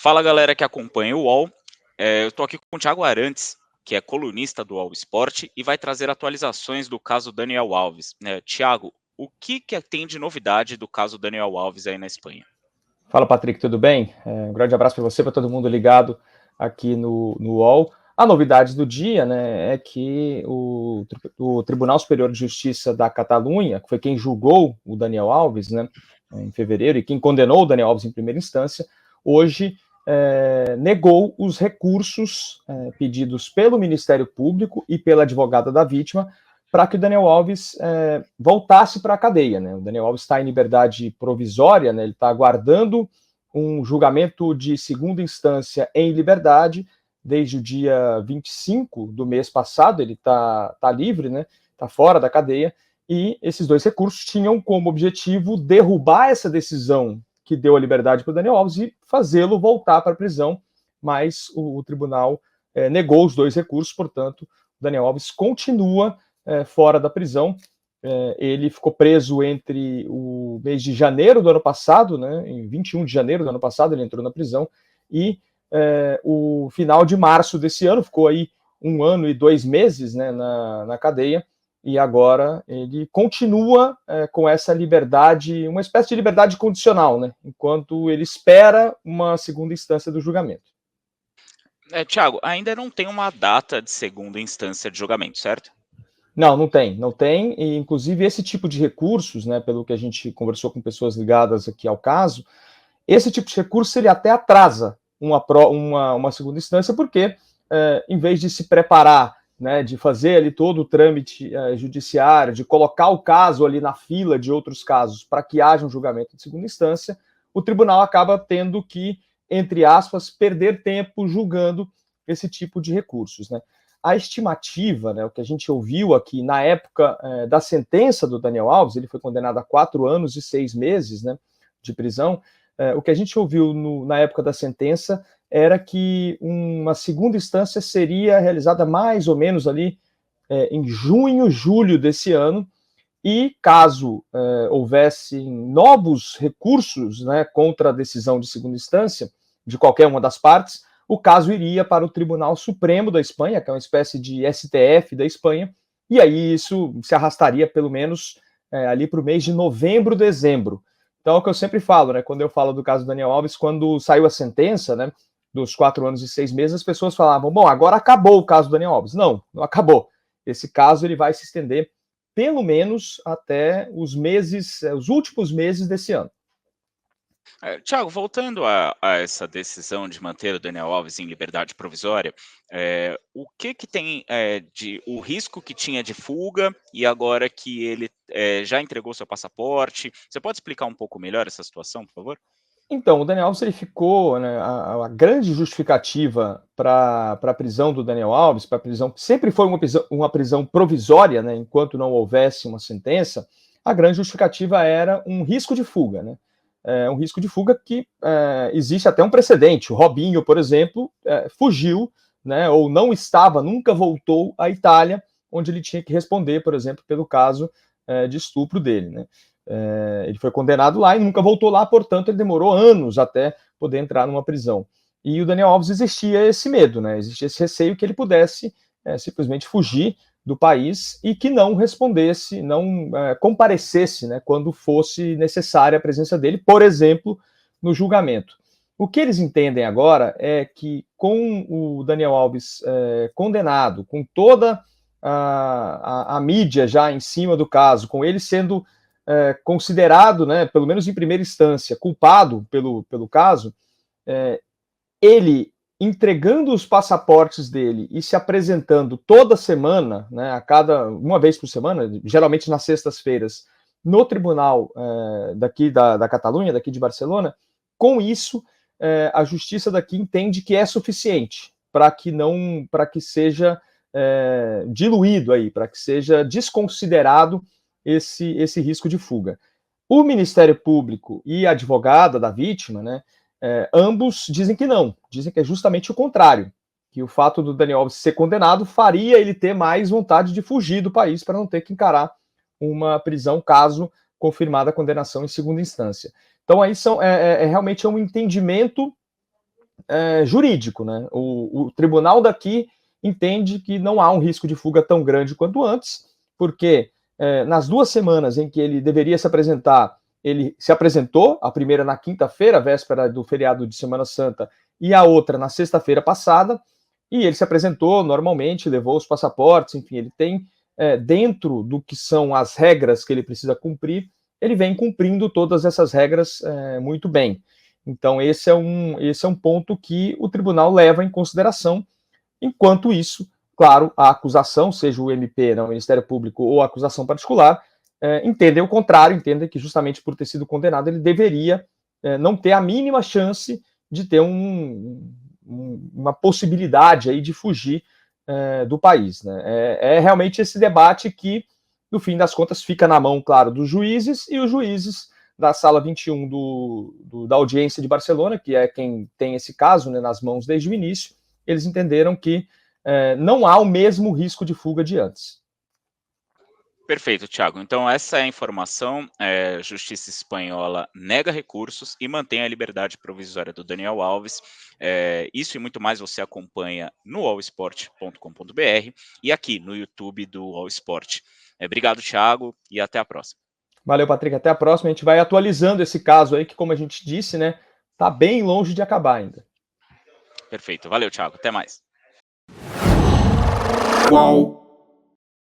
Fala galera que acompanha o UOL. Eu estou aqui com o Thiago Arantes, que é colunista do UOL Esporte e vai trazer atualizações do caso Daniel Alves. Thiago, o que tem de novidade do caso Daniel Alves aí na Espanha? Fala, Patrick, tudo bem? Um grande abraço para você, para todo mundo ligado aqui no UOL. A novidade do dia, né, é que o Tribunal Superior de Justiça da Catalunha, que foi quem julgou o Daniel Alves, né, em fevereiro, e quem condenou o Daniel Alves em primeira instância, hoje negou os recursos pedidos pelo Ministério Público e pela advogada da vítima para que o Daniel Alves voltasse para a cadeia. Né? O Daniel Alves está em liberdade provisória, né? Ele está aguardando um julgamento de segunda instância em liberdade desde o dia 25 do mês passado. Ele está livre, né? Está fora da cadeia, e esses dois recursos tinham como objetivo derrubar essa decisão que deu a liberdade para o Daniel Alves e fazê-lo voltar para a prisão, mas o tribunal negou os dois recursos, portanto, o Daniel Alves continua fora da prisão. Ele ficou preso entre o mês de janeiro do ano passado, né, em 21 de janeiro do ano passado ele entrou na prisão, e o final de março desse ano, ficou aí 1 ano e 2 meses, né, na cadeia, e agora ele continua com essa liberdade, uma espécie de liberdade condicional, né, enquanto ele espera uma segunda instância do julgamento. Thiago, ainda não tem uma data de segunda instância de julgamento, certo? Não tem, e inclusive esse tipo de recursos, né, pelo que a gente conversou com pessoas ligadas aqui ao caso, esse tipo de recurso ele até atrasa uma segunda instância, porque em vez de se preparar, né, de fazer ali todo o trâmite judiciário, de colocar o caso ali na fila de outros casos para que haja um julgamento de segunda instância, o tribunal acaba tendo que, entre aspas, perder tempo julgando esse tipo de recursos, né? A estimativa, né, o que a gente ouviu aqui na época da sentença do Daniel Alves, ele foi condenado a 4 anos e 6 meses, né, de prisão. O que a gente ouviu na época da sentença era que uma segunda instância seria realizada mais ou menos ali em junho, julho desse ano, e caso houvesse novos recursos, né, contra a decisão de segunda instância de qualquer uma das partes, o caso iria para o Tribunal Supremo da Espanha, que é uma espécie de STF da Espanha, e aí isso se arrastaria pelo menos ali para o mês de novembro, dezembro. Então é o que eu sempre falo, né? Quando eu falo do caso do Daniel Alves, quando saiu a sentença, né, dos 4 anos e 6 meses, as pessoas falavam, bom, agora acabou o caso do Daniel Alves. Não acabou. Esse caso ele vai se estender pelo menos até os últimos meses desse ano. Thiago, voltando a essa decisão de manter o Daniel Alves em liberdade provisória, o que tem o risco que tinha de fuga e agora que ele já entregou seu passaporte? Você pode explicar um pouco melhor essa situação, por favor? Então, o Daniel Alves ele ficou, né, a grande justificativa para a prisão do Daniel Alves, para a prisão, que sempre foi uma prisão provisória, né, enquanto não houvesse uma sentença, a grande justificativa era um risco de fuga, né? Um risco de fuga que existe até um precedente. O Robinho, por exemplo, fugiu, né, ou não estava, nunca voltou à Itália, onde ele tinha que responder, por exemplo, pelo caso de estupro dele, né? Ele foi condenado lá e nunca voltou lá, portanto, ele demorou anos até poder entrar numa prisão. E o Daniel Alves existia esse medo, né? Existia esse receio que ele pudesse simplesmente fugir do país e que não respondesse, não comparecesse, né, quando fosse necessária a presença dele, por exemplo, no julgamento. O que eles entendem agora é que, com o Daniel Alves condenado, com toda a mídia já em cima do caso, com ele sendo considerado, né, pelo menos em primeira instância, culpado pelo caso, ele entregando os passaportes dele e se apresentando toda semana, né, uma vez por semana, geralmente nas sextas-feiras, no tribunal daqui da Catalunha, daqui de Barcelona, com isso a justiça daqui entende que é suficiente para que seja diluído aí, para que seja desconsiderado esse risco de fuga. O Ministério Público e a advogada da vítima, né, ambos dizem que não, dizem que é justamente o contrário, que o fato do Daniel Alves ser condenado faria ele ter mais vontade de fugir do país para não ter que encarar uma prisão caso confirmada a condenação em segunda instância. Então aí realmente um entendimento jurídico, né? O tribunal daqui entende que não há um risco de fuga tão grande quanto antes, porque nas 2 semanas em que ele deveria se apresentar, ele se apresentou, a primeira na quinta-feira, véspera do feriado de Semana Santa, e a outra na sexta-feira passada, e ele se apresentou normalmente, levou os passaportes, enfim, ele tem, dentro do que são as regras que ele precisa cumprir, ele vem cumprindo todas essas regras muito bem. Então, esse é um ponto que o tribunal leva em consideração. Enquanto isso, claro, a acusação, seja o MP, né, o Ministério Público, ou a acusação particular, entendem o contrário, entendem que justamente por ter sido condenado, ele deveria não ter a mínima chance de ter uma possibilidade aí de fugir do país. Né? É realmente esse debate que, no fim das contas, fica na mão, claro, dos juízes, e os juízes da Sala 21 da audiência de Barcelona, que é quem tem esse caso, né, nas mãos desde o início, eles entenderam que não há o mesmo risco de fuga de antes. Perfeito, Thiago. Então, essa é a informação. A Justiça Espanhola nega recursos e mantém a liberdade provisória do Daniel Alves. Isso e muito mais você acompanha no allsport.com.br e aqui no YouTube do All Sport. Obrigado, Thiago, e até a próxima. Valeu, Patrick. Até a próxima. A gente vai atualizando esse caso aí, que, como a gente disse, né, tá bem longe de acabar ainda. Perfeito. Valeu, Thiago. Até mais. Qual?